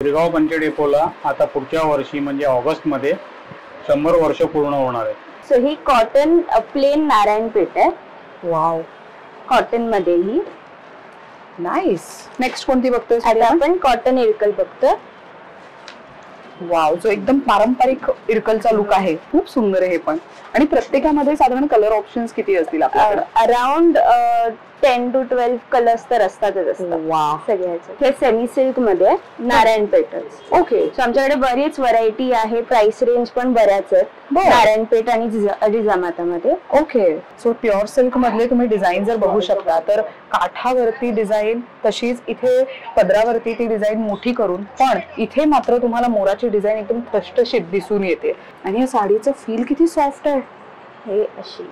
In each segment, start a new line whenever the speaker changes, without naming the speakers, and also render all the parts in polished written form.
गिरगाव पंचे डेपोला आता पुढच्या वर्षी म्हणजे ऑगस्ट मध्ये 100 वर्ष पूर्ण होणार आहे.
सो ही कॉटन प्लेन नारायणपेठ आहे.
वाव,
कॉटन मध्ये ही
नाईस. नेक्स्ट कोणती बघतोय?
आता आपण कॉटन इरकल बघतोय.
वाव, जो एकदम पारंपरिक इरकलचा लुक आहे, खूप सुंदर आहे हे पण. आणि प्रत्येकामध्ये साधारण कलर ऑप्शन्स किती असतील आपल्याकडे?
अराउंड 10 to 12 कलर्स तर असतातच.
वाव,
सगळ्याचे. हे सेमी सिल्क मध्ये नारायणपेठच.
ओके.
सो आमच्याकडे बरीच व्हरायटी आहे. प्राइस रेंज पण बऱ्याच आहेत नारायणपेठ आणि जिजामातामध्ये.
ओके. सो प्युअर सिल्क मधले तुम्ही डिझाईन जर बघू शकता तर काठावरती डिझाईन, तशीच इथे पदरावरती ती डिझाईन मोठी करून, पण इथे मात्र तुम्हाला मोराची डिझाईन एकदम ठसठशीत दिसून येते. आणि या साडीचं फील किती सॉफ्ट आहे.
हे अशी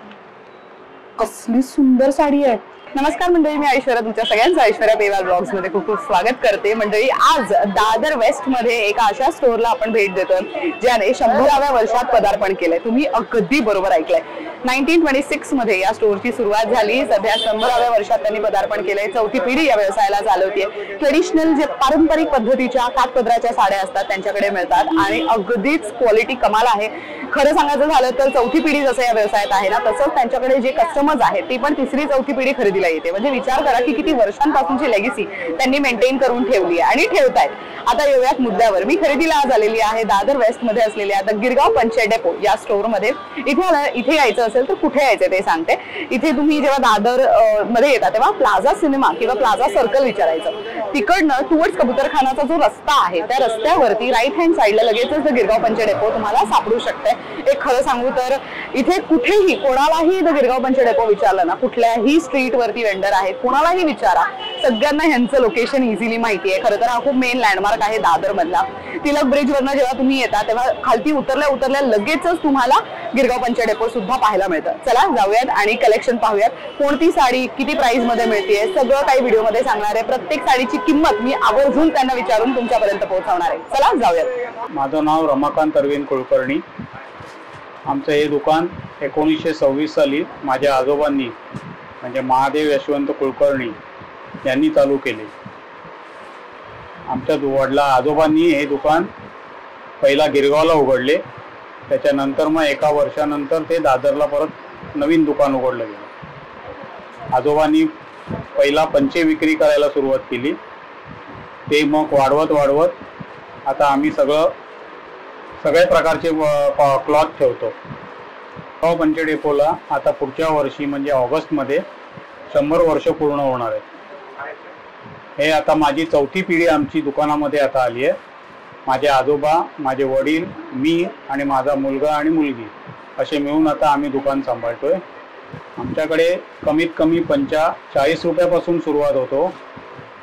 कसली सुंदर साडी आहे. नमस्कार मंडळी, मी ऐश्वर्या, तुमच्या सगळ्यांचं ऐश्वर्या पेवाल ब्लॉग्स मध्ये खूप खूप स्वागत करते. मंडळी, आज दादर वेस्ट मध्ये एका अशा स्टोरला आपण भेट देतोय ज्याने 100व्या वर्षात पदार्पण केलंय. तुम्ही अगदी बरोबर ऐकलंय. 1926 मध्ये या स्टोरची सुरुवात झाली. सध्या 100व्या वर्षात त्यांनी पदार्पण केलंय. चौथी पिढी या व्यवसायाला चालवतीये. ट्रेडिशनल जे पारंपरिक पद्धतीच्या काठपदराच्या साड्या असतात त्यांच्याकडे मिळतात आणि अगदीच क्वालिटी कमाल आहे. खरं सांगायचं झालं तर चौथी पिढी जसं या व्यवसायात आहे ना, तसंच त्यांच्याकडे जे कस्टमर्स आहेत ती पण तिसरी चौथी पिढी खरेदीला येते. म्हणजे विचार करा की किती वर्षांपासूनची लेगेसी त्यांनी मेंटेन करून ठेवली आहे आणि ठेवतायत. आता येऊयात मुद्द्यावर. मी खरेदीला आज आलेली आहे दादर वेस्ट मध्ये असलेल्या द गिरगाव पंचे डेपो या स्टोर मध्ये. इथे यायचं असेल तर कुठे यायचं ते सांगते. इथे तुम्ही जेव्हा दादर मध्ये येता तेव्हा प्लाझा सिनेमा किंवा प्लाझा सर्कल विचारायचं. तिकडनं टुवर्ड्स कबूतरखानाचा जो रस्ता आहे त्या रस्त्यावरती राईट हँड साईडला लगेचच द गिरगाव पंचे डेपो तुम्हाला सापडू शकते. एक खरं सांगू तर इथे कुठेही कोणालाही द गिरगाव पंचे डेपो विचारलं ना, कुठल्याही स्ट्रीट वरती वेंडर आहेत, कोणालाही विचारा, सगळ्यांना ह्यांचं लोकेशन इझिली माहिती आहे. खरं तर हा खूप मेन लँडमार्क आहे दादर मधला. तिलक ब्रिज वरनं जेव्हा तुम्ही येता तेव्हा खालती उतरल्या लगेचच तुम्हाला गिरगाव पंचे डेपो सुद्धा पाहायला मिळतं. चला जाऊयात आणि कलेक्शन पाहूयात. कोणती साडी किती प्राइस मध्ये मिळतेय सगळं काही व्हिडिओ मध्ये सांगणार आहे. प्रत्येक साडीची किंमत मी आवर्जून त्यांना विचारून तुमच्यापर्यंत पोहोचवणार आहे. चला जाऊयात.
माझं नाव रमाकांत अरविंद कुलकर्णी. आमचं हे दुकान 1926 साली माझ्या आजोबांनी म्हणजे महादेव यशवंत कुलकर्णी यांनी चालू केले. आमच्या आजोबांनी हे दुकान पहिला गिरगावला उघडले. त्याच्यानंतर मग एका वर्षानंतर ते दादरला परत नवीन दुकान उघडलं गेलं. आजोबांनी पहिला पंचे विक्री करायला सुरुवात केली. ते मग वाढवत आता आम्ही सगळ्या प्रकारचे क्लॉथ ठेवतो. गिरगाव पंचे डेपोला आता पुढच्या वर्षी म्हणजे ऑगस्ट मध्ये 100 वर्ष पूर्ण होणार आहे. हे आता माझी चौथी पिढी आमची दुकानामध्ये आता आली आहे. माझे आजोबा, माझे वडील, मी आणि माझा मुलगा आणि मुलगी असे मिळून आता आम्ही दुकान सांभाळतोय. आमच्याकडे कमीत कमी पंचा 40 रुपयापासून सुरुवात होतो.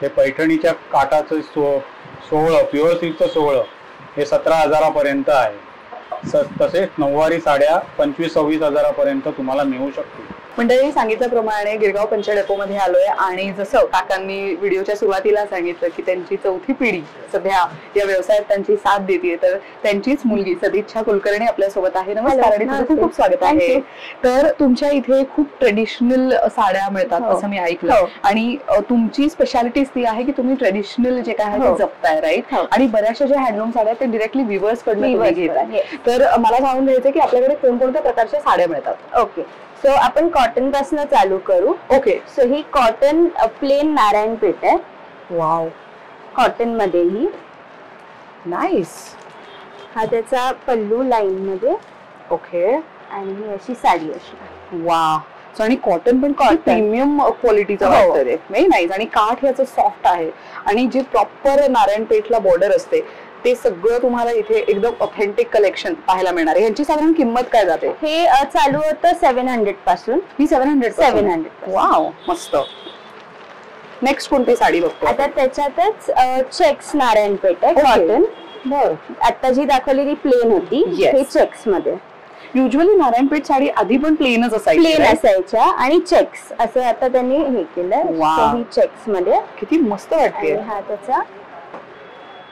हे पैठणीच्या काठाचं सोहळं, प्युअर सिल्कचं सोहळं हे 17,000पर्यंत आहे. तसेच नऊवारी साड्या 25-26 हजारापर्यंत तुम्हाला मिळू शकतील.
मंडळी, सांगितल्याप्रमाणे गिरगाव पंचे डेपो मध्ये आलोय आणि जसं काकांनी व्हिडिओच्या सुरुवातीला सांगितलं की त्यांची चौथी पिढी सध्या या व्यवसायात त्यांची साथ देते, तर त्यांचीच मुलगी सदिच्छा कुलकर्णी आपल्यासोबत आहे. नमस्कार आणि तुझं खूप स्वागत आहे. तर तुमच्या इथे खूप ट्रेडिशनल साड्या मिळतात असं मी ऐकलं आणि तुमची स्पेशालिटीज ती आहे की तुम्ही ट्रेडिशनल जे काय आहे ते जपताय, राईट? आणि बऱ्याचशा ज्या हँडलूम साड्या ते डिरेक्टली व्हिवर्स कडून घेताय. तर मला जाणून घ्यायचं की आपल्याकडे कोणकोणत्या प्रकारच्या साड्या मिळतात.
ओके, सो आपण कॉटन पासून चालू करू.
ओके.
सो ही कॉटन प्लेन नारायणपेठ आहे.
वाव,
कॉटन मध्ये ही
नाईस.
हा त्याचा पल्लू लाईन मध्ये.
ओके.
आणि ही अशी साडी अशी.
वा, आणि कॉटन पण प्रीमियम क्वालिटीचं वाटतं ते. Very nice. आणि काठ याचं सॉफ्ट आहे आणि जे प्रॉपर नारायणपेठला बॉर्डर असते ते सगळं तुम्हाला इथे एकदम ऑथेंटिक कलेक्शन पाहायला मिळणार आहे. यांची साधारण किंमत काय जाते?
हे चालू होतं 700 पासून.
ही 700. वाव, मस्त. नेक्स्ट कोणती साडी बघतो?
आता त्याच्यातच चेक्स नारायणपेठ आहे. कॉटन.
बरं.
आता जी दाखवली ती प्लेन होती, हे चेक्स मध्ये.
युजली नारायणपेठ साडी आधी पण प्लेनच असायची.
प्लेन असायच्या आणि चेक्स असं आता त्यांनी हे केलं. ही चेक्स मध्ये
किती मस्त वाटते.
हा त्याचा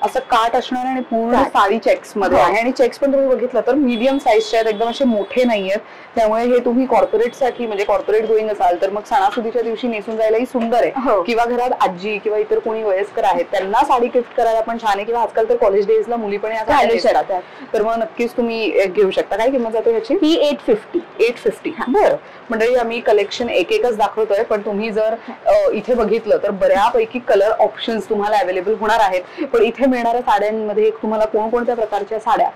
असं काट असणार आणि पूर्ण साडी चेक्स मध्ये आहे आणि चेक्स पण तुम्ही बघितलं तर मीडियम साईजचे आहेत, एकदम असे मोठे नाहीयेत. त्यामुळे हे तुम्ही कॉर्पोरेट साठी म्हणजे कॉर्पोरेट गोईंग असाल तर मग सणासुदीच्या दिवशी नेसून जायलाही सुंदर आहे. किंवा घरात आजी किंवा इतर कोणी वयस्कर आहेत त्यांना साडी गिफ्ट करायला पण छान आहे. किंवा आजकाल तर कॉलेज डेजला मुली पण या घालू शकतात, तर मग नक्कीच तुम्ही घेऊ शकता. काय किंमत जाते ह्याची?
ही 850.
850. बरं मंडळी, आम्ही कलेक्शन एक एकच दाखवतोय, पण तुम्ही जर इथे बघितलं तर बऱ्यापैकी कलर ऑप्शन्स तुम्हाला अवेलेबल होणार आहेत. पण इथे मिळणाऱ्या साड्यांमध्ये तुम्हाला कोणकोणत्या प्रकारच्या साड्या,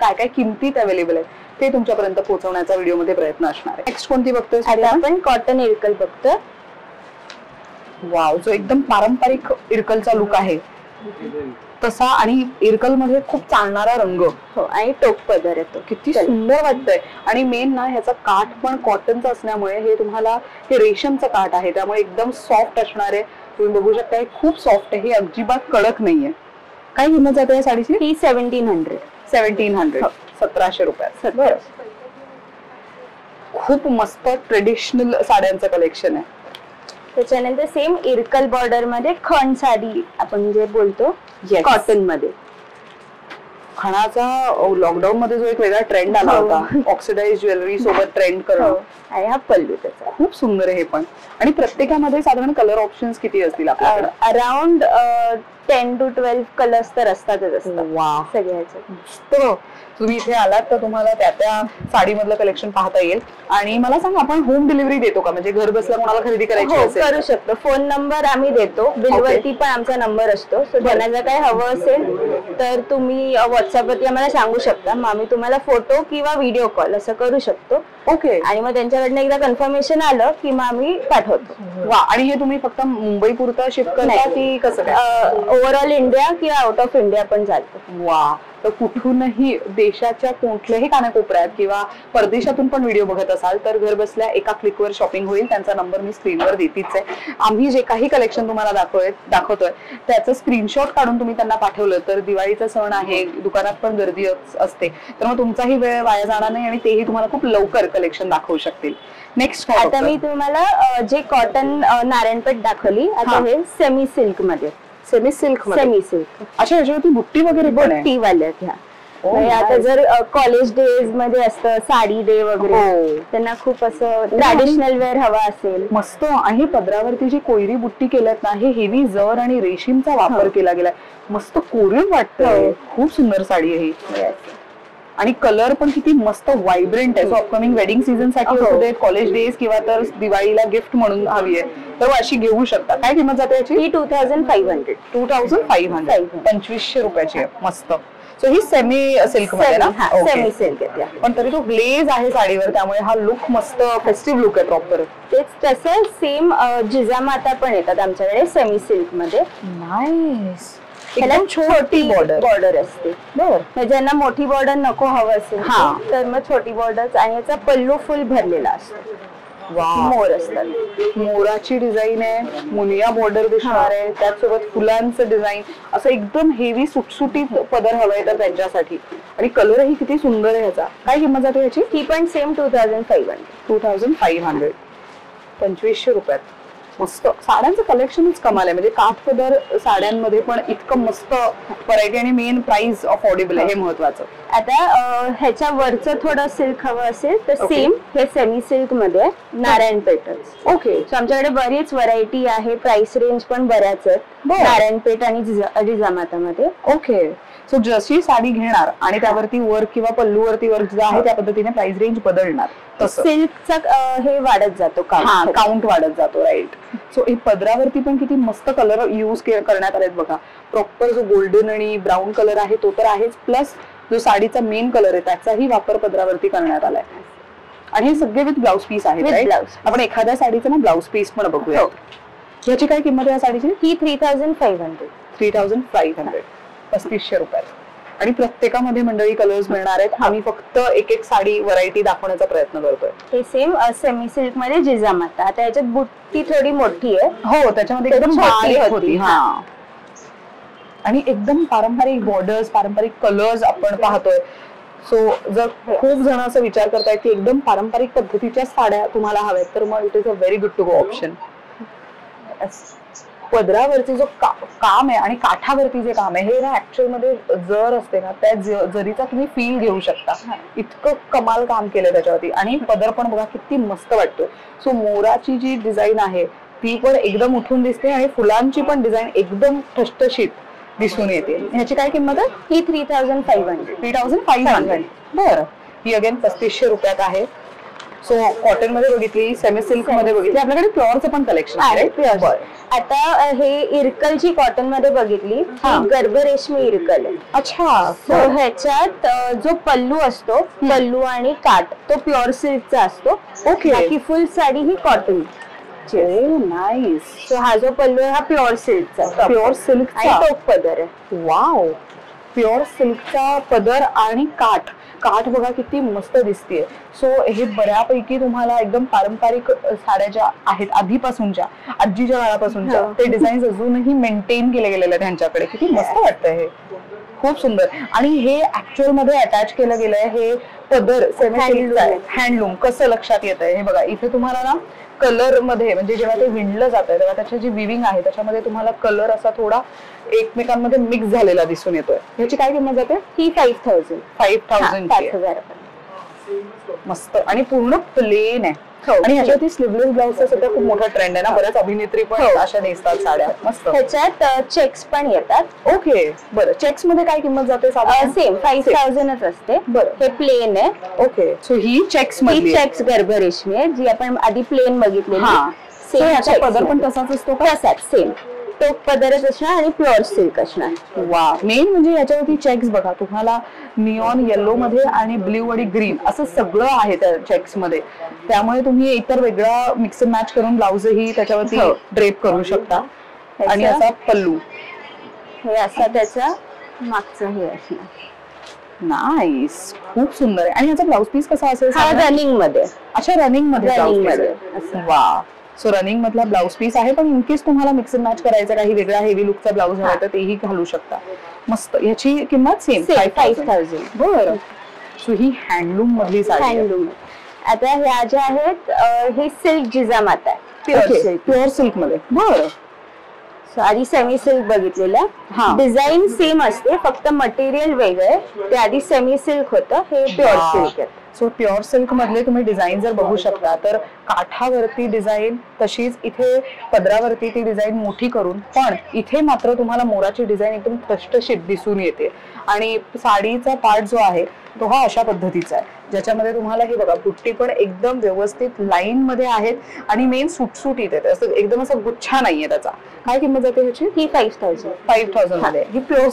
काय काय किमतीत अवेलेबल आहेत ते तुमच्यापर्यंत पोहोचवण्याचा व्हिडिओमध्ये प्रयत्न असणार आहे. नेक्स्ट कोणती बघतोय?
आता आपण कॉटन इरकल बघतोय.
वाव, जो एकदम पारंपरिक इरकलचा लुक आहे तसा, आणि इरकल मध्ये खूप चालणारा रंग.
हो, आणि टोक पदर येतो.
किती सुंदर वाटतंय. आणि मेन ना ह्याचा काठ पण कॉटनचा असल्यामुळे हे तुम्हाला हे रेशमचं काठ आहे त्यामुळे एकदम सॉफ्ट असणार आहे. तुम्ही बघू शकता खूप सॉफ्ट आहे, हे अजिबात कडक नाहीये. काय किंमत जाते या साडीची?
ही 1700.
1700. 1700 रुपयात. बरं, खूप मस्त ट्रेडिशनल साड्यांचं कलेक्शन आहे.
त्याच्यानंतर सेम इरकल बॉर्डर मध्ये खण साडी आपण जे बोलतो कॉटन मध्ये.
खणाचा लॉकडाऊन मध्ये जो एक वेगळा ट्रेंड आला होता, ऑक्सिडाइज ज्वेलरी सोबत ट्रेंड करणं,
आणि हा पल्लू त्याचा
खूप सुंदर आहे हे पण. आणि प्रत्येकामध्ये साधारण कलर ऑप्शन्स किती असतील आपल्याकडे?
अराउंड 10 to 12 कलर्स तर असतातच असतात.
वा,
सगळ्याचे.
तुम्ही इथे आलात तर तुम्हाला त्या साडीमधलं कलेक्शन पाहता येईल. आणि मला सांग, आपण होम डिलिव्हरी देतो का? म्हणजे घर बसल्या कोणाला खरेदी करायची असेल
करू शकतो. फोन नंबर आम्ही देतो, बिलवरती पण आमचा नंबर असतो. सो त्यांना जर काही हवं असेल तर तुम्ही व्हॉट्सअपवरती आम्हाला सांगू शकता, मग आम्ही तुम्हाला फोटो किंवा व्हिडिओ कॉल असं करू शकतो.
ओके.
आणि मग त्यांच्याकडनं एकदा कन्फर्मेशन आलं की मग आम्ही पाठवतो.
वा, आणि हे तुम्ही फक्त मुंबई पुरता शिफ्ट करता की कसं?
ओव्हरऑल इंडिया किंवा आउट ऑफ इंडिया पण चालतो.
वा, तर कुठूनही देशाच्या कुठल्याही कानाकोपऱ्यात किंवा परदेशातून पण व्हिडिओ बघत असाल तर घर बसल्या एका क्लिकवर शॉपिंग होईल. त्यांचा नंबर मी स्क्रीनवर देतीच आहे. आम्ही जे काही कलेक्शन तुम्हाला दाखवतोय त्याचं स्क्रीनशॉट काढून तुम्ही त्यांना पाठवलं तर दिवाळीचा सण आहे, दुकानात पण गर्दी असते, तर मग तुमचाही वेळ वाया जाणार नाही आणि तेही तुम्हाला खूप लवकर कलेक्शन दाखवू शकतील. नेक्स्ट
आता मी तुम्हाला जे कॉटन नारायणपेठ दाखवली, आता हे सेमी सिल्क मध्ये.
Semi silk. अच्छा, ह्याच्यावरती बुट्टी वगैरे
बुट्टी वाल्या ह्या. आता जर कॉलेज डेज मध्ये असतं साडी डे वगैरे, त्यांना खूप असं ट्रॅडिशनल वेअर हवा असेल.
मस्त. आणि पदरावरती जी कोयरी बुट्टी केल्यात ना, हे हेवी जर आणि रेशीमचा वापर केला गेलाय. मस्त कोरीव वाटतंय. खूप सुंदर साडी आहे ही. आणि कलर पण किती मस्त व्हायब्रंट आहे. सो अपकमिंग वेडिंग सीझन साठी असू देत, कॉलेज डेज किंवा तर दिवाळीला गिफ्ट म्हणून हवी आहे तर अशी घेऊ शकता. काय किंमत जाते याची?
ही 2500.
2500. 2500 रुपयाची आहे. मस्त. सो ही सेमी सिल्क मध्ये ना?
सेमी सिल्क आहे,
पण तरी तो ग्लेज आहे साडीवर त्यामुळे हा लुक मस्त फेस्टिव्ह लुक आहे प्रॉपर.
तेच तसं सेम जिजामाता पण येतात आमच्याकडे सेमी सिल्क मध्ये.
नाईस.
त्याला छोटी बॉर्डर असते. ज्यांना मोठी बॉर्डर नको हवं असेल तर मग छोटी बॉर्डर. आणि याचा पल्लू फुल भरलेला असतो. मोर असतात.
मोराची डिझाईन आहे, मुनिया बॉर्डर दिसणार आहे, त्याचसोबत फुलांचं डिझाईन, असं एकदम हेवी सुटसुटीत पदर हवाय तर त्यांच्यासाठी. आणि कलरही किती सुंदर आहे ह्याचा. काय किंमत जाते ह्याची?
ही पण सेम 2500.
2500. 2500 रुपयात. मस्त. साड्यांचं कलेक्शनच कमाल आहे. म्हणजे काठपदर साड्यांमध्ये पण इतकं मस्त व्हरायटी आणि मेन प्राइस अफोर्डेबल आहे, हे महत्वाचं.
आता ह्याच्या वरचं थोडं सिल्क हवं असेल तर सेम हे सेमी सिल्क मध्ये नारायणपेठच.
ओके.
सो आमच्याकडे बरीच व्हरायटी आहे, प्राइस रेंज पण बऱ्याच आहेत नारायणपेठ आणि जिजामाता मध्ये.
ओके. सो जशी साडी घेणार आणि त्यावरती वर्क किंवा पल्लूवरती वर्क जे आहे त्या पद्धतीने प्राइस रेंज बदलणार.
सिल्कचा हे वाढत जातो,
काउंट वाढत जातो. राईट. सो हे पदरावरती पण किती मस्त कलर युज करण्यात आलेत बघा. प्रॉपर जो गोल्डन आणि ब्राऊन कलर आहे तो तर आहेच, प्लस जो साडीचा मेन कलर आहे त्याचाही वापर पदरावरती करण्यात आलाय. आणि हे सगळे विथ ब्लाउज पीस आहेत. आपण एखाद्या साडीचं ना ब्लाउज पीस पण बघूया. ह्याची काय किंमत आहे या साडीची?
ही 3500.
3500. 3500 रुपयात. आणि प्रत्येकामध्ये मंडळी कलर्स मिळणार आहेत. आम्ही फक्त एक एक साडी व्हरायटी दाखवण्याचा प्रयत्न करतोय.
हे सेम सेमी सिल्क मध्ये जिजामाता. आता याच्यात बुट्टी थोडी मोठी आहे.
हो, त्याच्यामध्ये एकदम बारीक होती. आणि एकदम पारंपरिक बॉर्डर्स, पारंपरिक कलर्स आपण पाहतोय. सो जर खूप जण असं विचार करतायत की एकदम पारंपरिक पद्धतीच्या साड्या तुम्हाला हव्यात तर मग it is a very good to go option. पदरावरती जो काम आहे आणि काठावरती जे काम आहे हे ना ऍक्च्युअल मध्ये जर असते ना त्या जरीचा तुम्ही फील घेऊ शकता. इतकं कमाल काम केलंय त्याच्यावरती आणि पदर पण बघा किती मस्त वाटतो. सो मोराची जी डिझाईन आहे ती पण एकदम उठून दिसते आणि फुलांची पण डिझाईन एकदम ठसठशीत दिसून येते. ह्याची काय किंमत आहे?
ही 3500.
3500. बरं. ही अगेन 3500 रुपयात आहे. सो कॉटन मध्ये बघितली, सेमी सिल्क मध्ये बघितली, आपल्याकडे प्युअरचं पण कलेक्शन आहे.
आता हे इरकलची कॉटन मध्ये बघितली, गर्भ रेशमी इरकल आहे.
अच्छा.
ह्याच्यात जो पल्लू असतो, पल्लू आणि काठ तो प्युअर सिल्कचा असतो.
ओके.
बाकी फुल साडी ही कॉटन.
नाईस.
सो हा जो पल्लू आहे हा प्युअर सिल्कचा,
प्युअर सिल्क
आणि टोप पदर आहे.
वाव. प्युअर सिल्कचा पदर आणि काठ बघा किती मस्त दिसतेय. सो हे बऱ्यापैकी तुम्हाला एकदम पारंपरिक साड्या ज्या आहेत आधीपासूनच्या, आजीच्या काळापासूनच्या, ते डिझाईन्स अजूनही मेंटेन केले गेलेले आहेत त्यांच्याकडे. किती मस्त वाटतंय हे, खूप सुंदर. आणि हे ऍक्च्युअल मध्ये अटॅच केलं गेलंय हे पदर हँडलूम. कसं लक्षात येत आहे हे बघा, इथे तुम्हाला ना कलर मध्ये म्हणजे जेव्हा ते विणलं जातं तेव्हा त्याची जी विविंग आहे त्याच्यामध्ये तुम्हाला कलर असा थोडा एकमेकांमध्ये मिक्स झालेला दिसून येतोय. ह्याची काय किंमत जाते?
ही 5000.
5000. मस्त. आणि पूर्ण प्लेन आहे. आणि ह्याच्यात स्लीवलेस ब्लाउजचा सुद्धा खूप मोठा ट्रेंड आहे ना, बऱ्याच अभिनेत्री पण अशा नेसतात साड्या. मस्त.
ह्याच्यात चेक्स पण येतात.
ओके. बरं. चेक्स मध्ये काय किंमत जाते?
सेम 5000च असते.
बरं.
हे प्लेन आहे.
ओके. सो ही चेक्स मध्ये
चेक्स गर्भ रेशमी आहे जी आपण आधी प्लेन बघितलेली.
सेम पदर पण तसाच असतो का?
तसाच सेम टोप पदरच असणार आणि प्युअर सिल्क असणार.
वा. मेन म्हणजे याच्यावरती चेक्स बघा, तुम्हाला निऑन येलो मध्ये आणि ब्ल्यू आणि ग्रीन असं सगळं आहे त्या चेक्स मध्ये. त्यामुळे तुम्ही इतर वेगळा मिक्स अँड मॅच करून ब्लाउजही त्याच्यावरती ड्रेप करू शकता. आणि असा पल्लू
हे असा त्याचा मागचं हे असणार.
नाईस. खूप सुंदर आहे. आणि याचा ब्लाउज पीस कसा असेल?
हा रनिंग मध्ये.
अच्छा, रनिंग मध्ये. वा. सो रनिंग मधला ब्लाउज पीस आहे, पण इनकेस तुम्हाला मिक्स अँड मॅच करायचा काही वेगळा हेवी लुकचा ब्लाउज हवा तर तेही घालू शकता. मस्त. याची किंमत सेम
5000.
बरं. सो ही हँडलूम मधली साडी.
हँडलूम. आता ह्या ज्या आहेत हे सिल्क जिजामाता आहे,
प्युअर सिल्क मध्ये. बरं.
आधी सेमी सिल्क बघितलेलं. डिझाईन सेम असते, फक्त मटेरियल वेगळं. ते आधी सेमी सिल्क होतं, हे प्युअर सिल्क आहे.
सो प्युअर सिल्क मधले तुम्ही डिझाईन जर बघू शकता तर काठावरती डिझाईन तशीच इथे पदरावरती ती डिझाईन मोठी करून, पण इथे मात्र तुम्हाला मोराची डिझाईन एकदम ठसठशीत दिसून येते. आणि साडीचा पार्ट जो आहे तो हा अशा पद्धतीचा आहे, ज्याच्यामध्ये तुम्हाला हे बघा बुट्टी पण एकदम व्यवस्थित लाईन मध्ये आहेत आणि मेन सुटसुटीत येते, असं एकदम असा गुच्छा नाहीये त्याचा. काय किंमत जाते ह्याची?
ही 5000.
5000 मध्ये. ही प्युअर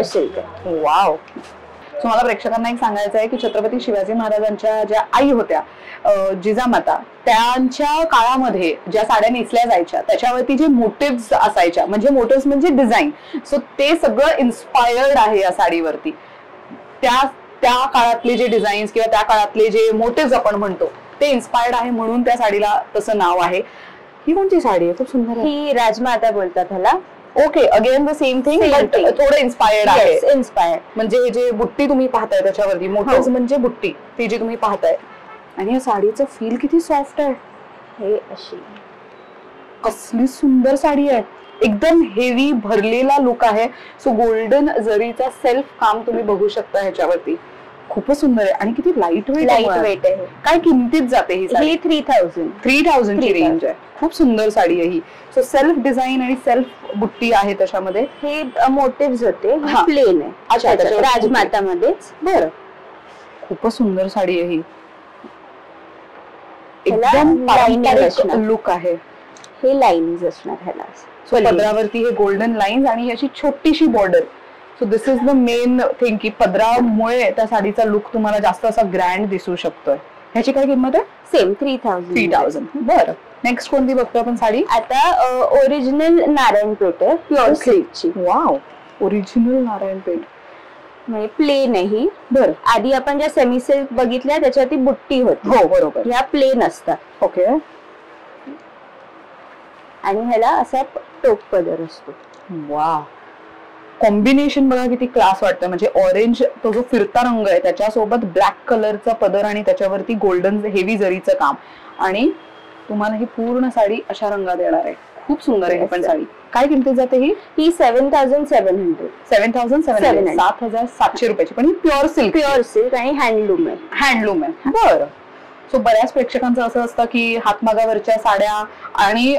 सिल्क. वाव. सो मला प्रेक्षकांना एक सांगायचं आहे की छत्रपती शिवाजी महाराजांच्या ज्या आई होत्या जिजामाता, त्यांच्या काळामध्ये ज्या साड्या नेसल्या जायच्या त्याच्यावरती जे मोटिव्स असायच्या, म्हणजे मोटिव्स म्हणजे डिझाईन, सो ते सगळं इन्स्पायर्ड आहे या साडीवरती. त्या काळातले जे डिझाईन्स किंवा त्या काळातले जे मोटिव्स आपण म्हणतो ते इन्स्पायर्ड आहे, म्हणून त्या साडीला तसं नाव आहे. ही कोणती साडी आहे? खूप सुंदर.
ही राजमाता बोलतात ह्याला.
Okay. Again the same thing, but थोडं इन्स्पायर्ड आहे.
इन्स्पायर्ड.
म्हणजे जे बुट्टी तुम्ही पाहताय त्याच्यावरती मोटिव्स म्हणजे बुट्टी ती जी तुम्ही पाहताय. आणि या साडीचं फील किती सॉफ्ट आहे.
हे अशी
कसली सुंदर साडी आहे. एकदम हेवी भरलेला लुक आहे. सो गोल्डन जरीचा सेल्फ काम तुम्ही बघू शकता ह्याच्यावरती. खूपच सुंदर आहे आणि किती लाईट वेट
आहे.
काय किमतीत जाते ही साडी?
3000
ची रेंज आहे. खूप सुंदर साडी आहे ही. सो सेल्फ डिझाईन आणि सेल्फ बुट्टी आहे त्याच्यामध्ये.
हे मोटिव्स होते, प्लेन आहे.
अच्छा,
राजमाता मध्येच.
बरं. खूपच सुंदर साडी आहे ही. एकदम पारंपरिक लुक आहे.
हे लाईन्स असणार ह्याला.
सो पदरावरती हे गोल्डन लाईन्स आणि याची छोटीशी border. So this is the main thing की पदरामुळे त्या साडीचा लुक तुम्हाला जास्त असा ग्रँड दिसू शकतोय. ह्याची काय किंमत आहे?
सेम 3000.
बरं. नेक्स्ट कोणती बघतो आपण साडी?
आता ओरिजिनल नारायणपेठ आहे, प्युअर सिल्कची.
वाव. ओरिजिनल नारायणपेठ
म्हणजे प्लेन आहे ही.
बरं.
आधी आपण ज्या सेमी सिल्क बघितल्या त्याच्यावरती बुट्टी होती.
हो बरोबर.
ह्या प्लेन असतात.
ओके.
आणि ह्याला असा टोप पदर असतो.
वा. कॉम्बिनेशन बघा किती क्लास वाटतं. म्हणजे ऑरेंज तो जो फिरता रंग आहे त्याच्यासोबत ब्लॅक कलरचा पदर आणि त्याच्यावरती गोल्डन हेवी जरीचं काम, आणि तुम्हाला ही पूर्ण साडी अशा रंगात येणार आहे. खूप सुंदर आहे पण साडी. काय किमतीत जाते ही?
ही 7,700.
7,700 7,700 रुपयाची. पण ही प्युअर सिल्क
आणि हँडलूम आहे.
हँडलूम आहे. बरं. सो बऱ्याच प्रेक्षकांचं असं असतं की हातमागावरच्या साड्या आणि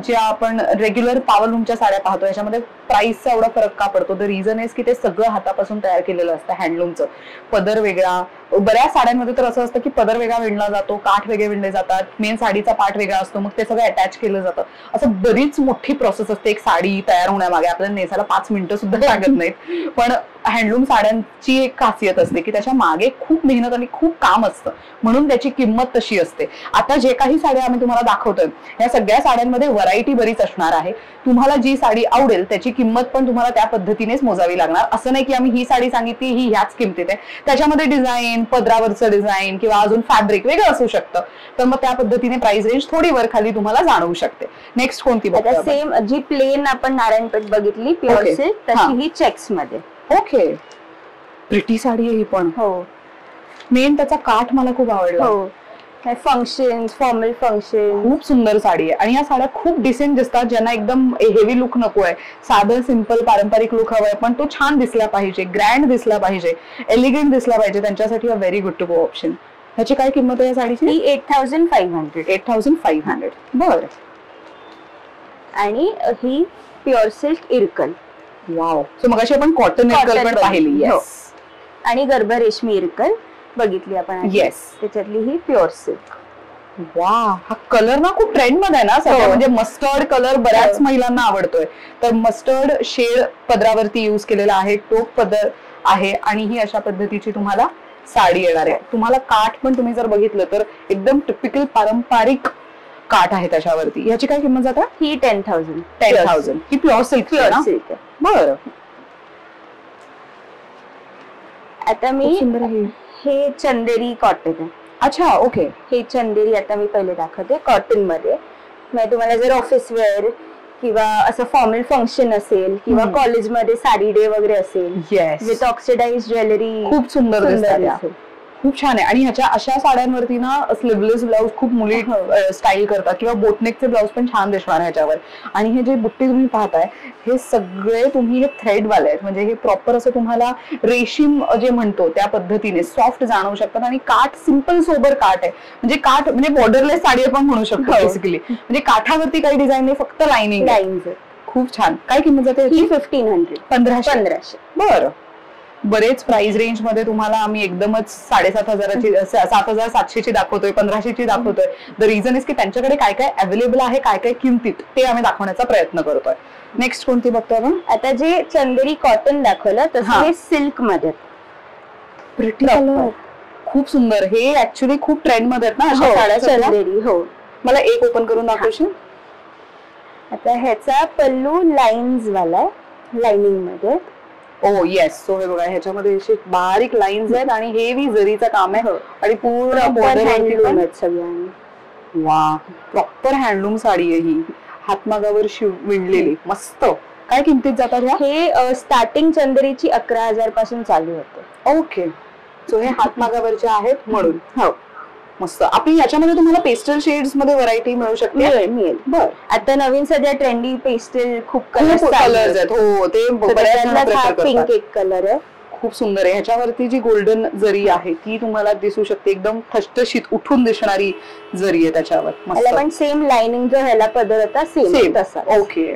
ज्या आपण रेग्युलर पॉवरलूमच्या साड्या पाहतो याच्यामध्ये प्राइसचा एवढा फरक का पडतो? द रिझन इज की ते सगळं हातापासून तयार केलेलं असतं हँडलूमचं. पदर वेगळा, बऱ्याच साड्यांमध्ये तर असं असतं की पदर वेगळा विणला जातो, काठ वेगळे विणले जातात, मेन साडीचा पार्ट वेगळा असतो, मग ते सगळं अटॅच केलं जातं. असं बरीच मोठी प्रोसेस असते एक साडी तयार होण्यामागे. आपल्याला नेसायला 5 मिनिटं सुद्धा लागत नाहीत. पण हँडलूम साड्यांची एक खासियत असते की त्याच्या मागे खूप मेहनत आणि खूप काम असतं, म्हणून त्याची किंमत तशी असते. आता जे काही साड्या आम्ही तुम्हाला दाखवतोय या सगळ्या साड्यांमध्ये व्हरायटी बरीच असणार आहे. तुम्हाला जी साडी आवडेल त्याची किंमत पण तुम्हाला त्या पद्धतीनेच मोजावी लागणार. असं नाही की आम्ही ही साडी सांगितली ही ह्याच किमतीत आहे. त्याच्यामध्ये डिझाईन, पदरावरचं डिझाईन किंवा अजून फॅब्रिक वेगळं असू शकतं. तर मग त्या पद्धतीने प्राइस रेंज थोडी वर खाली तुम्हाला जाणवू शकते. नेक्स्ट कोणती बघतो?
सेम जी प्लेन आपण नारायणपेठ बघितली प्युअर सिल्क, तशी ही चेक्स मध्ये.
ओके. प्रिटी साडी आहे ही पण.
हो.
मेन त्याचा काठ मला खूप आवडला.
हो. Function, formal function.
खूप सुंदर साडी आहे. आणि या साड्या खूप डिसेंट दिसतात. ज्यांना एकदम हेवी लुक नको आहे, साधं सिंपल पारंपरिक लुक हवाय पण तो छान दिसला पाहिजे, ग्रँड दिसला पाहिजे, एलिगंट दिसला पाहिजे, त्यांच्यासाठी a very good to go option. ह्याची काय किंमत आहे या साडीची?
8,500.
8,500. बरं.
आणि ही pure silk Irkal.
Wow. So मगाशी आपण कॉटन इरकल पण पाहिली. येस.
आणि गर्भ रेशमी इरकल बघितली आपण.
येस.
त्याच्यातली ही प्युअर सिल्क.
वा. हा कलर ना खूप ट्रेंड मध्ये आहे ना सध्या. म्हणजे मस्टर्ड कलर बऱ्याच महिलांना आवडतोय. तर मस्टर्ड शेड पदरावरती युज केलेला आहे, टोक पदर आहे आणि ही अशा पद्धतीची तुम्हाला साडी येणार आहे. तुम्हाला काठ पण तुम्ही जर बघितलं तर एकदम टिपिकल पारंपरिक काठ आहे त्याच्यावरती. याची काय किंमत जाता?
ही 10,000.
10,000. ही प्युअर सिल्क.
Pure silk.
बरं.
आता मी हे चंदेरी कॉटन आहे.
अच्छा. ओके.
हे चंदेरी आता मी पहिले दाखवते कॉटन मध्ये. म्हणजे तुम्हाला जर ऑफिस वेअर किंवा असं फॉर्मल फंक्शन असेल किंवा कॉलेजमध्ये साडी डे वगैरे असेल, विथ ऑक्सिडाइज ज्वेलरी,
खूप सुंदर दिसतात. खूप छान आहे. आणि ह्याच्या अशा साड्यांवरती ना स्लीवलेस ब्लाऊज खूप मुली स्टाईल करतात किंवा बोटनेकचे ब्लाऊज पण छान दिसणार ह्याच्यावर. आणि हे जे बुट्टी तुम्ही पाहताय हे सगळे तुम्ही हे थ्रेड वाले आहेत. म्हणजे हे प्रॉपर असं तुम्हाला रेशीम जे म्हणतो त्या पद्धतीने सॉफ्ट जाणवू शकतात. आणि काठ सिंपल सोबर काठ आहे. म्हणजे काठ म्हणजे बॉर्डरलेस साडी आपण म्हणू शकतो बेसिकली. म्हणजे काठावरती काही डिझाईन नाही, फक्त लाइनिंग. खूप छान. काय किंमत जाते?
1,500.
1500. बरं. बरेच प्राइस रेंज मध्ये तुम्हाला आम्ही एकदमच 7,500ची 7,700ची दाखवतोय, 1,500ची दाखवतोय. द रिझन इज की त्यांच्याकडे काय काय अवेलेबल आहे, काय काय किमतीत ते आम्ही दाखवण्याचा प्रयत्न करतोय. नेक्स्ट कोणती बघतोय आपण?
आता जे चंदेरी कॉटन दाखवलं तसं हे सिल्क मध्ये.
Pretty colour. खूप सुंदर. हे ऍक्च्युली खूप ट्रेंड मध्ये आहेत ना अशा साड्या
चंदेरी. हो.
मला एक ओपन करून दाखवशील?
आता ह्याचा पल्लू लाईन्स वाला, लाइनिंग मध्ये.
ओ येस. सो हे बघा ह्याच्यामध्ये असे बारीक लाईन्स आहेत आणि हेवी जरीचं काम आहे आणि पूर्ण
हँडलूम आहेत सगळ्यांनी.
वा. प्रॉपर हँडलूम साडी आहे ही, हातमागावर विणलेली. मस्त. काय किमतीत जातात ह्या?
हे स्टार्टिंग चंदेरीची 11,000 पासून चालू होते.
ओके. सो हे हातमागावरचे आहेत म्हणून.
हो.
मस्त. आपली याच्यामध्ये तुम्हाला पेस्टल शेड्स मध्ये व्हरायटी मिळू शकते.
मिळेल.
बर.
आता नवीन सध्या ट्रेंडी पेस्टल खूप
कलर्स आहेत. हो. ते
पिंक एक कलर आहे.
खूप सुंदर आहे. ह्याच्यावरती जी गोल्डन जरी आहे ती तुम्हाला दिसू शकते. एकदम ठसठशीत उठून दिसणारी जरी आहे त्याच्यावर.
मला पण सेम लाइनिंग जो ह्याला पदर होता सेम तसा.
ओके.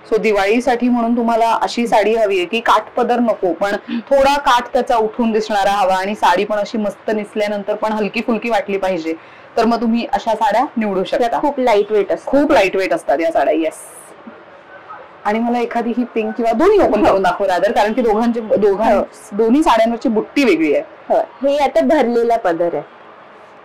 सो दिवाळीसाठी म्हणून तुम्हाला अशी साडी हवी आहे की काठ पदर नको पण थोडा काठ त्याचा उठून दिसणारा हवा आणि साडी पण अशी मस्त नेसल्यानंतर पण हलकी फुलकी वाटली पाहिजे, तर मग तुम्ही अशा साड्या निवडू शकता.
खूप लाईट वेट असतात.
खूप लाईट वेट असतात या साड्या. येस. आणि मला एखादी ही पिंक किंवा दोन्ही ओपन करून दाखव रादर, कारण की दोन्ही साड्यांवरची बुट्टी वेगळी आहे.
हे आता भरलेला पदर आहे.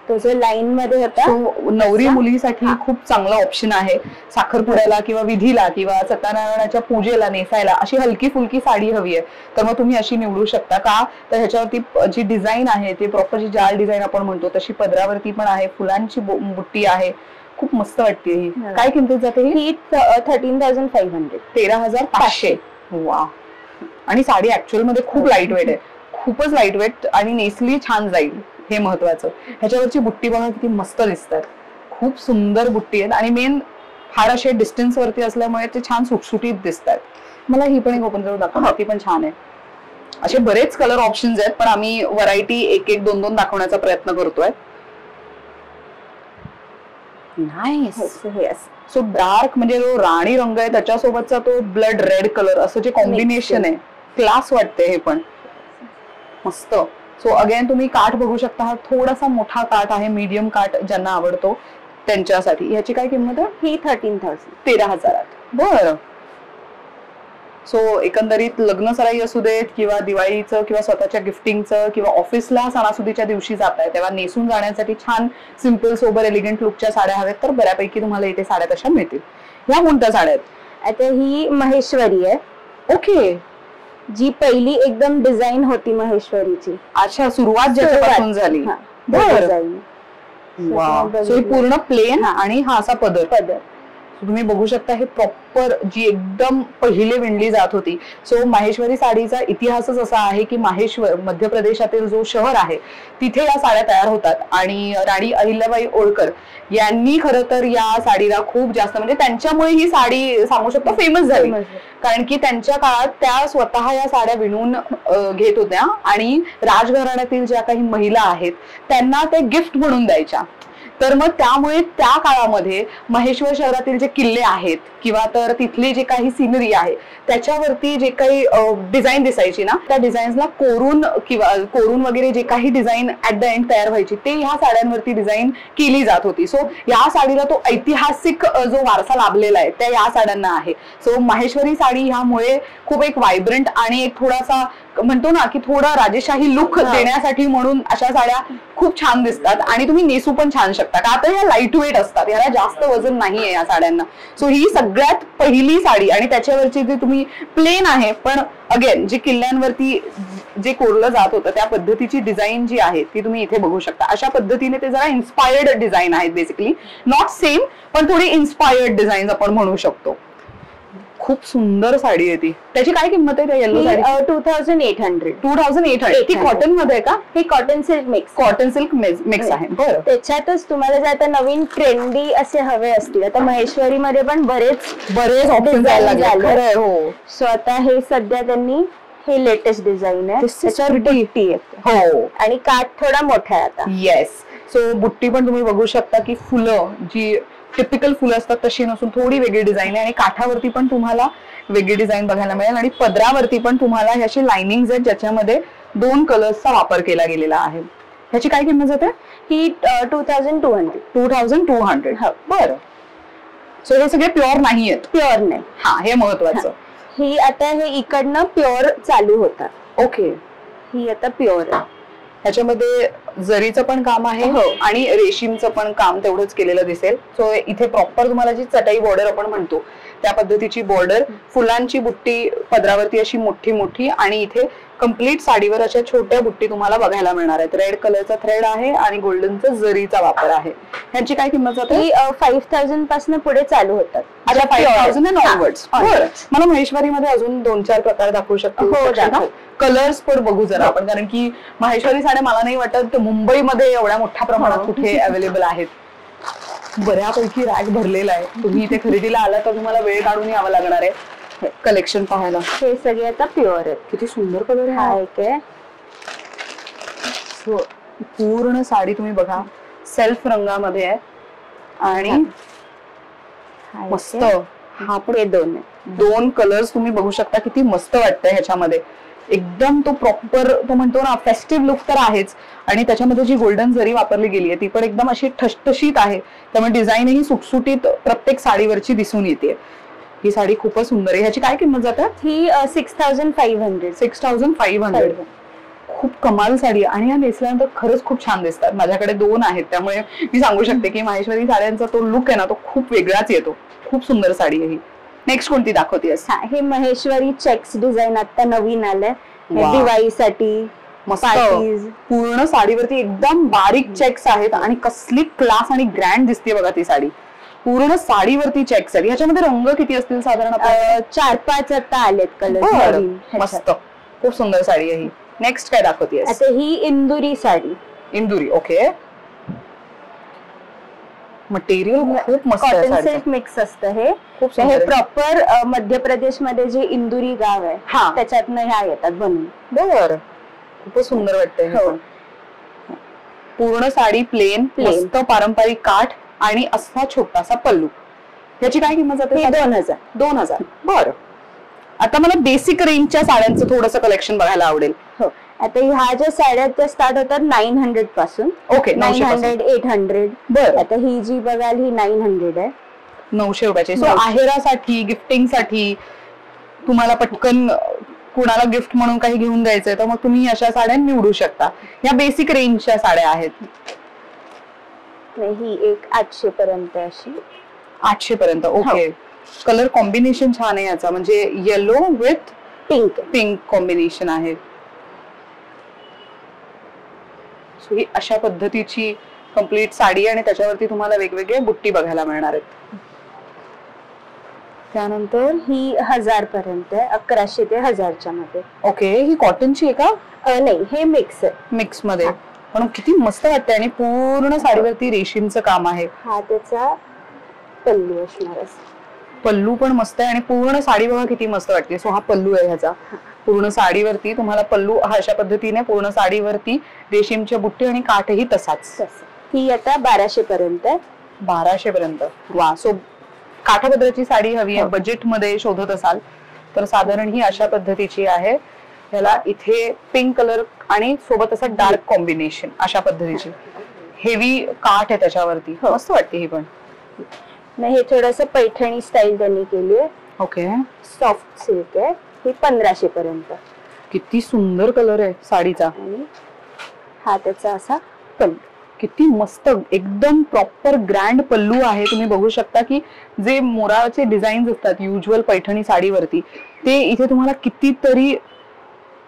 तो जो लाईन मध्ये होता.
नवरी मुलीसाठी खूप चांगला ऑप्शन आहे. साखरपुड्याला किंवा विधीला किंवा सत्यनारायणाच्या पूजेला नेसायला अशी हलकी फुलकी साडी हवी आहे तर मग तुम्ही अशी निवडू शकता. का तर ह्याच्यावरती जी डिझाईन आहे ते प्रॉपर जी जाल डिझाईन आपण म्हणतो तशी पदरावरती पण आहे, फुलांची बुट्टी आहे. खूप मस्त वाटते ही. काय किमतीत जाते ही?
13,500.
13,500. वा. आणि साडी ऍक्च्युअल मध्ये खूप लाईट वेट आहे. खूपच लाईट वेट आणि नेसली छान जाईल हे महत्वाचं. ह्याच्यावरची बुट्टी बघा किती मस्त दिसतात. खूप सुंदर बुट्टी आहेत आणि मेन फार असे डिस्टन्स वरती असल्यामुळे ते छान सुटसुटीत दिसतात. मला ही पण एक ओपन करून दाखवा, ती पण छान आहे. असे बरेच कलर ऑप्शन्स आहेत, पण आम्ही व्हरायटी एक एक दोन दोन दाखवण्याचा प्रयत्न करतोय. नाईस. सो डार्क म्हणजे जो राणी रंग आहे त्याच्यासोबतचा तो ब्लड रेड कलर असं जे कॉम्बिनेशन आहे, क्लास वाटते हे पण मस्त. सो अगेन तुम्ही काठ बघू शकता, हा थोडासा मोठा काठ आहे, मीडियम काठ ज्यांना आवडतो त्यांच्यासाठी. ह्याची काय किंमत आहे?
ही 13,000.
13,000. बरं. सो एकंदरीत लग्न सराई असू देत किंवा दिवाळीचं किंवा स्वतःच्या गिफ्टिंगचं किंवा ऑफिसला सणासुदीच्या दिवशी जाताय तेव्हा नेसून जाण्यासाठी छान सिम्पल सोबर एलिगंट लुकच्या साड्या हव्यात तर बऱ्यापैकी तुम्हाला इथे साड्या तशा मिळतील. ह्या कोणत्या साड्या आहेत?
आता ही महेश्वरी आहे.
ओके.
जी पहिली एकदम डिझाईन होती महेश्वरीची.
अच्छा, सुरुवात ज्याच्यापासून झाली. बरं. वाव. सो ही पूर्ण प्लेन आणि हा असा पदर. तुम्ही बघू शकता हे प्रॉपर जी एकदम पहिले विणली जात होती. सो माहेश्वरी साडीचा इतिहासच असा आहे की माहेश्वर मध्य प्रदेशातील जो शहर आहे तिथे या साड्या तयार होतात आणि राणी अहिल्याबाई होळकर यांनी खरं तर या साडीला खूप जास्त म्हणजे त्यांच्यामुळे ही साडी सांगू शकतो फेमस झाली. कारण की त्यांच्या काळात त्या स्वतः या साड्या विणून घेत होत्या आणि राजघराण्यातील ज्या काही महिला आहेत त्यांना ते गिफ्ट म्हणून द्यायच्या. तर मग त्यामुळे त्या काळामध्ये महेश्वर शहरातील जे किल्ले आहेत किंवा तर तिथली जे काही सिनरी आहे त्याच्यावरती जे काही डिझाईन दिसायची ना त्या डिझाईन्सला कोरून वगैरे जे काही डिझाईन ऍट द एंड तयार व्हायची ते ह्या साड्यांवरती डिझाईन केली जात होती. सो या साडीला तो ऐतिहासिक जो वारसा लाभलेला आहे त्या या साड्यांना आहे. सो माहेश्वरी साडी ह्यामुळे खूप एक व्हायब्रंट आणि एक थोडासा म्हणतो ना की थोडा राजेशाही लुक देण्यासाठी म्हणून अशा साड्या खूप छान दिसतात आणि तुम्ही नेसू पण छान शकता का आता या लाईट वेट असतात, याला जास्त वजन नाहीये या साड्यांना. सो ही सगळ्यात पहिली साडी आणि त्याच्यावरची जे तुम्ही प्लेन आहे पण अगेन जे किल्ल्यांवरती जे कोरलं जात होतं त्या पद्धतीची डिझाईन जी आहे ती तुम्ही इथे बघू शकता. अशा पद्धतीने ते जरा इन्स्पायर्ड डिझाईन आहेत, बेसिकली नॉट सेम पण थोडी इन्स्पायर्ड डिझाईन आपण म्हणू शकतो. खूप सुंदर साडी आहे ती. त्याची काय किंमत आहे त्या येलो साडी?
2,800.
2,800. ती कॉटन मध्ये आहे का?
हे cotton silk mix.
Cotton silk mix आहे. बरं.
त्याच्यातच तुम्हाला जर आता नवीन ट्रेंडी असे हवे असतील आता महेश्वरी मध्ये पण बरेच
ऑप्शन झाले. हो.
सो आता हे सध्या त्यांनी हे लेटेस्ट डिझाईन आहे. त्याच्यावर बुट्टी आहे.
हो.
आणि काठ थोडा मोठा आहे आता.
येस. सो बुट्टी पण तुम्ही बघू शकता की फुलं जी टिपिकल फुलं असतात तशी नसून थोडी वेगळी डिझाईन आहे आणि काठावरती पण तुम्हाला वेगळी डिझाईन बघायला मिळेल आणि पदरावरती पण तुम्हाला ह्याची लाइनिंग आहेत ज्याच्यामध्ये 2 कलर्सचा वापर केला गेलेला आहे. ह्याची काय किंमत जाते?
ही 2,200.
2,200. बरं. सो हे सगळे प्युअर नाही आहेत?
प्युअर नाही.
हा, हे महत्वाचं.
ही आता हे इकडनं प्युअर चालू होतात.
ओके.
ही आता प्युअर आहे.
ह्याच्यामध्ये जरीचं पण काम आहे आणि रेशीमचं पण काम तेवढंच केलेलं दिसेल. सो इथे प्रॉपर तुम्हाला जी चटाई बॉर्डर आपण म्हणतो त्या पद्धतीची बॉर्डर, फुलांची बुट्टी पदरावरती अशी मोठी मोठी आणि इथे कम्प्लीट साडीवर अशा छोट्या बुट्टी तुम्हाला बघायला मिळणार आहेत. रेड कलरचा थ्रेड आहे आणि गोल्डनचा जरीचा वापर आहे. ह्यांची काय किंमत जाते?
5,000 पासून पुढे चालू होतात.
अच्छा, 5,000 अँड ऑनवर्ड्स. मला महेश्वरी मध्ये अजून 2-4 प्रकार दाखवू शकतो. कलर्स पण बघू जरा आपण, कारण की माहेश्वरी साड्या मला नाही वाटत मुंबईमध्ये एवढ्या मोठ्या प्रमाणात कुठे अवेलेबल आहेत. बऱ्यापैकी रॅक भरलेला आहे. तुम्ही इथे खरेदीला आला तर तुम्हाला वेळ काढून यावं लागणार आहे कलेक्शन पाहायला.
हे सगळे आता प्युअर आहेत.
किती सुंदर कलर आहे. पूर्ण साडी तुम्ही बघा सेल्फ रंगामध्ये आहे आणि मस्त. हा पण 2 कलर्स तुम्ही बघू शकता किती मस्त वाटतंय ह्याच्यामध्ये. एकदम तो प्रॉपर तो म्हणतो ना फेस्टिव्ह लुक तर आहेच आणि त्याच्यामध्ये जी गोल्डन जरी वापरली गेली आहे ती पण एकदम अशी ठसठशीत आहे. त्यामुळे डिझाईन ही सुटसुटीत प्रत्येक साडीवरची दिसून येते. ही साडी खूपच सुंदर आहे. ह्याची काय किंमत जातात?
ही 6,500.
6,500. खूप कमाल साडी आहे आणि ह्या नेसल्यानंतर खरंच खूप छान दिसतात. माझ्याकडे 2 आहेत त्यामुळे मी सांगू शकते की माहेश्वरी साड्यांचा तो लुक आहे ना तो खूप वेगळाच येतो. खूप सुंदर साडी आहे ही. नेक्स्ट कोणती दाखवतेस?
हे महेश्वरी चेक्स डिझाईन आता नवीन आलंय दिवाळीसाठी.
मस्त. पूर्ण साडीवरती एकदम बारीक चेक्स आहेत आणि कसली क्लास आणि ग्रँड दिसते बघा ती साडी. पूर्ण साडीवरती चेक्स आहेत. ह्याच्यामध्ये रंग किती असतील साधारण?
4-5 आता आलेत कलर.
मस्त. खूप सुंदर साडी आहे ही. नेक्स्ट काय दाखवतेस?
आता ही इंदुरी साडी.
इंदुरी. ओके. मटेरियल खूप मस्त आहे.
कॉटन सिल्क मिक्स असतं हे.
खूप
हे प्रॉपर मध्य प्रदेश मध्ये जे इंदुरी गाव आहे त्याच्यातनं ह्या येतात बनून.
बरं, खूपच सुंदर वाटतंय.
हो,
पूर्ण साडी प्लेन, मस्त पारंपरिक काठ आणि असा छोटासा पल्लू. याची काय किंमत जाते? 2000. बरं, आता मला बेसिक रेंजच्या साड्यांचं थोडंसं कलेक्शन बघायला आवडेल.
हो, आता ह्या ज्या साड्या त्या स्टार्ट होतात 900 पासून.
ओके,
900, 800.
बरं,
आता ही जी बघाल ही 900 आहे.
900 रुपयाची. सो आहेरासाठी, गिफ्टिंग साठी, तुम्हाला पटकन कुणाला गिफ्ट म्हणून काही घेऊन द्यायचंय तर मग तुम्ही अशा साड्या निवडू शकता. या बेसिक रेंजच्या साड्या आहेत.
ही एक 800 पर्यंत अशी.
800 पर्यंत. ओके, कलर कॉम्बिनेशन छान आहे याचा, म्हणजे येलो विथ पिंक कॉम्बिनेशन आहे. सो ही अशा पद्धतीची कंप्लीट साडी आणि त्याच्यावरती तुम्हाला वेगवेगळे बुट्टी बघायला मिळणार आहेत.
त्यानंतर ही 1000 पर्यंत आहे, 1100 ते 1000च्या मध्ये.
ओके, ही कॉटनची आहे का?
नाही, हे मिक्स आहे.
मिक्स मध्ये, पण किती मस्त वाटते. आणि पूर्ण साडीवरती रेशीमचं काम आहे. हा
त्याचा पल्लू असणार.
पल्लू पण मस्त आहे आणि पूर्ण साडी बघा किती मस्त वाटते. सो हा पल्लू आहे ह्याचा. पूर्ण साडीवरती तुम्हाला पल्लू हा अशा पद्धतीने पूर्ण साडीवरती रेशीमच्या बुट्टी आणि काठही तसाच.
ही आता 1200 पर्यंत आहे.
1200 पर्यंत. वा. सो काठापदराची साडी हवी आहे, बजेट मध्ये शोधत असाल तर साधारण ही अशा पद्धतीची आहे. याला इथे पिंक कलर आणि सोबत असं डार्क कॉम्बिनेशन अशा पद्धतीची हेवी काठ आहे त्याच्यावरती. मस्त वाटते ही पण.
हे थोडस पैठणी स्टाईल त्यांनी केली आहे.
ओके,
सॉफ्ट सिल्क आहे. ही 1500 पर्यंत.
किती सुंदर कलर आहे साडीचा.
आणि हा त्याचा असा पल्लू.
किती मस्त, एकदम प्रॉपर ग्रँड पल्लू आहे. तुम्ही बघू शकता की जे मोराचे डिझाईन्स असतात युज्युअल पैठणी साडीवरती ते इथे तुम्हाला कितीतरी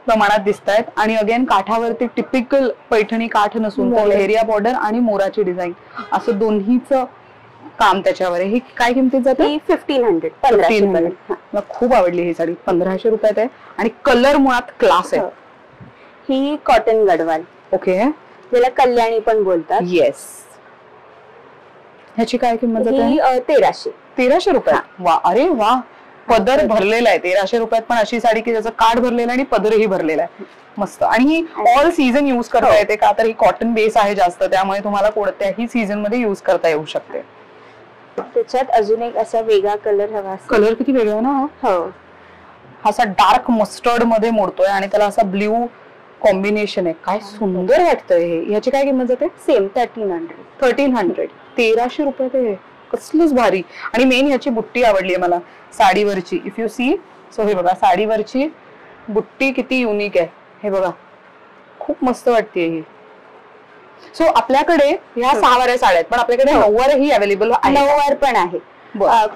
प्रमाणात दिसत आहेत. आणि अगेन काठावरती टिपिकल पैठणी काठ नसून लेहरिया बॉर्डर आणि मोराची डिझाईन असं दोन्हीच काम त्याच्यावर आहे. ही काय किमतीत जाते?
1500. 1500.
मला खूप आवडली ही साडी. 1500 रुपयात आहे आणि कलर मुळात क्लास आहे.
ही कॉटन गडवाल.
ओके,
ज्याला कल्याणी पण बोलतात.
येस. ह्याची काय किंमत जाते?
1300.
1300 रुपयात. वा, अरे वा. पदर भरलेला आहे 1300 रुपयात. पण अशी साडी की ज्याचं काठ भरलेलं आणि पदरही भरलेला आहे. मस्त. आणि ही ऑल सीझन युज करता येते का तर ही कॉटन बेस आहे जास्त, त्यामुळे तुम्हाला कोणत्याही सीझन मध्ये युज करता येऊ शकते.
त्याच्यात अजून एक असा वेगळा कलर हवा.
कलर किती वेगळा आहे ना.
हो,
हा असा डार्क मस्टर्ड मध्ये मोडतोय आणि त्याला असा ब्ल्यू कॉम्बिनेशन आहे. काय सुंदर वाटतंय हे. याची काय किंमत जाते?
सेम 1300.
1300 रुपयात आहे. कसलीच भारी. आणि मेन ह्याची बुट्टी आवडली आहे मला साडीवरची. इफ यू सी, सो हे बघा साडीवरची बुट्टी किती युनिक आहे. हे बघा, खूप मस्त वाटते ही. सो आपल्याकडे ह्या 6 वाऱ्या साड्या आहेत, पण आपल्याकडे 9 वारही अवेलेबल आहे.
9 वार पण आहे.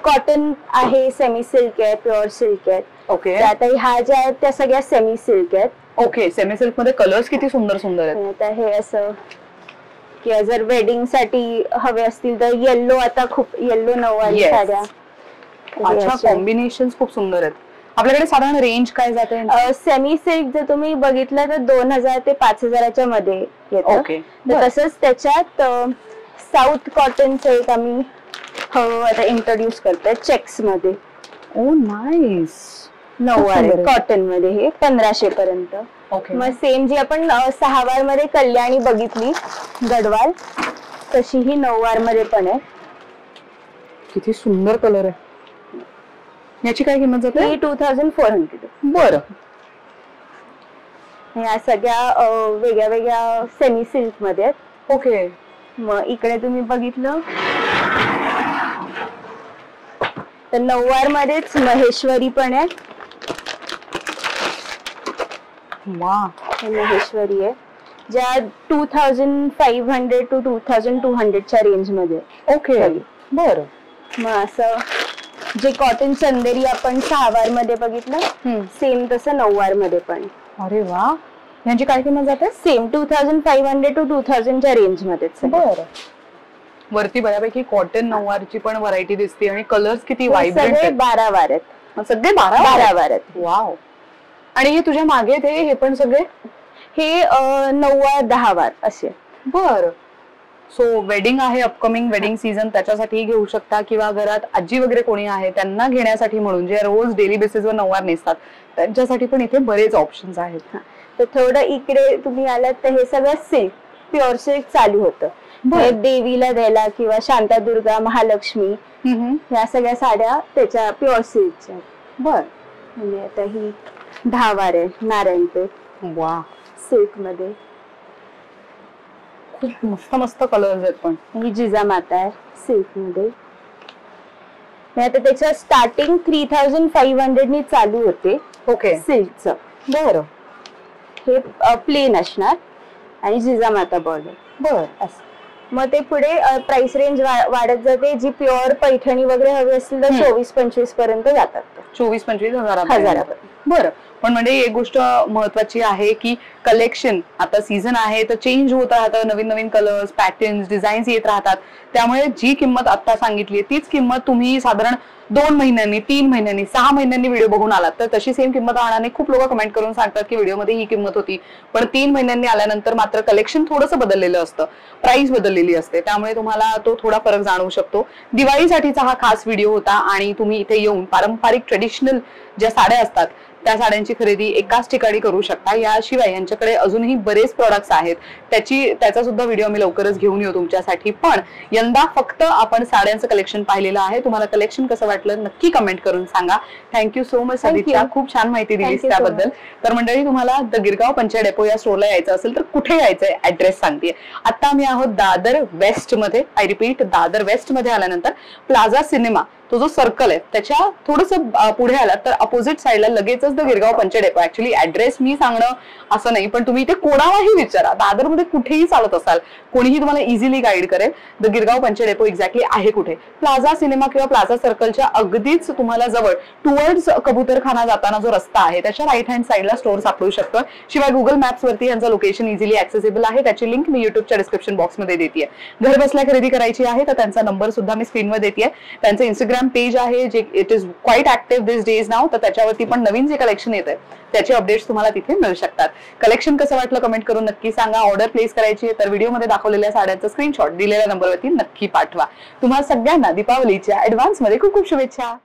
कॉटन आहे, सेमी सिल्क आहे, प्युअर सिल्क आहे.
ओके,
आता ह्या ज्या आहेत त्या सगळ्या सेमी सिल्क आहेत.
ओके, सेमी सिल्क मध्ये कलर्स किती सुंदर सुंदर आहेत.
आता हे असं किंवा जर वेडिंग साठी हवे असतील तर येल्लो, आता खूप येल्लो 9 वारी साड्या.
अच्छा, कॉम्बिनेशन खूप सुंदर आहेत. आपल्याकडे साधारण रेंज काय जाते?
सेमी सिल्क जर तुम्ही बघितलं तर 2000 ते 5000च्या मध्ये येतं. तसंच त्याच्यात साऊथ कॉटनचं एक आम्ही आता इंट्रोड्यूस करतोय चेक्स मध्ये.
ओ नाईस.
9 वार कॉटन मध्ये हे 1500 पर्यंत. मग सेम जी आपण 6 वार मध्ये कल्याणी बघितली गडवाल तशी ही 9 वार मध्ये पण आहे.
किती सुंदर कलर आहे. याची काय किंमत जाते?
2400.
बरं.
या सगळ्या वेगळ्या वेगळ्या सेमी सिल्क मध्ये आहेत.
ओके,
मग इकडे तुम्ही बघितलं तर 9 वार मध्येच महेश्वरी पण आहे.
वा,
महेश्वरी आहे ज्या 2500 to 2200च्या रेंज मध्ये.
ओके, बरं.
मग असं जे कॉटन चंदेरी आपण 6 वार मध्ये बघितलं सेम तसं 9 वार मध्ये पण.
अरे वा. यांची काय किंमत जाते?
सेम 2500 to 2000च्या रेंज मध्ये.
बरं. वरती बऱ्यापैकी कॉटन 9 वारची पण व्हरायटी दिसते आणि कलर्स किती व्हायब्रंट आहेत.
12 वार आहेत.
सगळे 12
वार आहेत.
वाव. आणि हे तुझ्या मागे हे पण सगळे
हे 9 वार 10 वार असे.
बर. सो वेडिंग आहे, अपकमिंग वेडिंग सीझन, त्याच्यासाठी घेऊ शकता किंवा घरात आजी वगैरे कोणी आहे त्यांना घेण्यासाठी म्हणून जे रोज डेली बेसिसवर नऊवार नेसतात त्यांच्यासाठी पण इथे बरेच ऑप्शन्स आहेत.
तर थोडं इकडे तुम्ही आलात तर हे सगळं सिल्क, प्युअर सिल्क चालू होतं देवीला द्यायला किंवा शांतादुर्गा, महालक्ष्मी ह्या सगळ्या साड्या त्याच्या प्युअर सिल्कच्या.
बर,
म्हणजे आता ही 10 वार आहे नारायणपेठ,
वा,
सिल्क मध्ये
खूप मस्त मस्त कलर्स आहेत. पण
ही जिजामाता आहे सिल्क मध्ये. आता त्याचं स्टार्टिंग 3500 नी चालू होते.
ओके,
सिल्कचं.
बरं,
हे प्लेन असणार आणि जिजामाता बॉर्डर.
बर,
मग ते पुढे प्राइस रेंज वाढत जाते. जी प्युअर पैठणी वगैरे हवी असेल तर 24-25 पर्यंत जातात.
24-25 हजारापर्यंत. बरं, पण म्हणजे एक गोष्ट महत्वाची आहे की कलेक्शन आता सीझन आहे तर चेंज होत राहतं, नवीन नवीन कलर्स, पॅटर्न्स, डिझाईन्स येत राहतात. त्यामुळे जी किंमत आता सांगितली तीच किंमत तुम्ही साधारण 2 महिन्यांनी, 3 महिन्यांनी, 6 महिन्यांनी व्हिडिओ बघून आलात तर तशी सेम किंमत राहणार नाही. खूप लोक कमेंट करून सांगतात की व्हिडिओमध्ये ही किंमत होती, पण 3 महिन्यांनी आल्यानंतर मात्र कलेक्शन थोडंसं बदललेलं असतं, प्राइस बदललेली असते, त्यामुळे तुम्हाला तो थोडा फरक जाणवू शकतो. दिवाळीसाठीचा हा खास व्हिडिओ होता आणि तुम्ही इथे येऊन पारंपरिक ट्रेडिशनल ज्या साड्या असतात त्या साड्यांची खरेदी एकाच ठिकाणी करू शकता. याशिवाय यांच्याकडे अजूनही बरेच प्रोडक्ट्स आहेत, त्याचा सुद्धा व्हिडिओ मी लवकरच घेऊन येऊ तुमच्यासाठी. पण यंदा फक्त आपण साड्यांचं कलेक्शन पाहिलेलं आहे. तुम्हाला कलेक्शन कसं वाटलं नक्की कमेंट करून सांगा. थँक्यू सो मच सदिच्छा, खूप छान माहिती दिलीस त्याबद्दल. तर मंडळी, तुम्हाला द गिरगाव पंचर डेपो या स्टोरला यायचं असेल तर कुठे यायचंय ऍड्रेस सांगते. आता आम्ही आहोत दादर वेस्ट मध्ये. आय रिपीट, दादर वेस्ट मध्ये आल्यानंतर प्लाझा सिनेमा तो जो सर्कल आहे त्याच्या थोडस पुढे आला तर अपोजिट साईडला लगेचच the Girgaon puncture depot. Actually address मी सांगणं असं नाही, पण तुम्ही इथे कोणालाही विचारा, दादरमध्ये कुठेही चालत असाल कोणीही तुम्हाला इझिली गाईड करेल the Girgaon puncture depot exactly आहे कुठे. प्लाझा सिनेमा किंवा प्लाझा सर्कलच्या अगदीच तुम्हाला जवळ टुवर्ड्स कबूतरखाना जाताना जो रस्ता आहे त्याच्या राईट हँड साईडला स्टोर सापडू शकतो. शिवाय गुगल मॅप्स वरती यांचं लोकेशन इझिली ऍक्सेसिबल आहे, त्याची लिंक मी युट्यूबच्या डिस्क्रिप्शन बॉक्समध्ये देते. घर बसल्या खरेदी करायची आहे तर त्यांचा नंबर सुद्धा मी स्क्रीनवर देते. त्यांचं इंस्टाग्राम पेज आहे जे it is quite active this days नाव, तर त्याच्यावरती पण नवीन जे कलेक्शन येत आहे त्याचे अपडेट्स तुम्हाला तिथे मिळू शकतात. कलेक्शन कसं वाटलं कमेंट करून नक्की सांगा. ऑर्डर प्लेस करायची तर व्हिडिओमध्ये दाखवलेल्या साड्यांचा स्क्रीनशॉट दिलेल्या नंबरवरती नक्की पाठवा. तुम्हाला सगळ्यांना दीपावलीच्या ऍडव्हान्स मध्ये खूप खूप शुभेच्छा.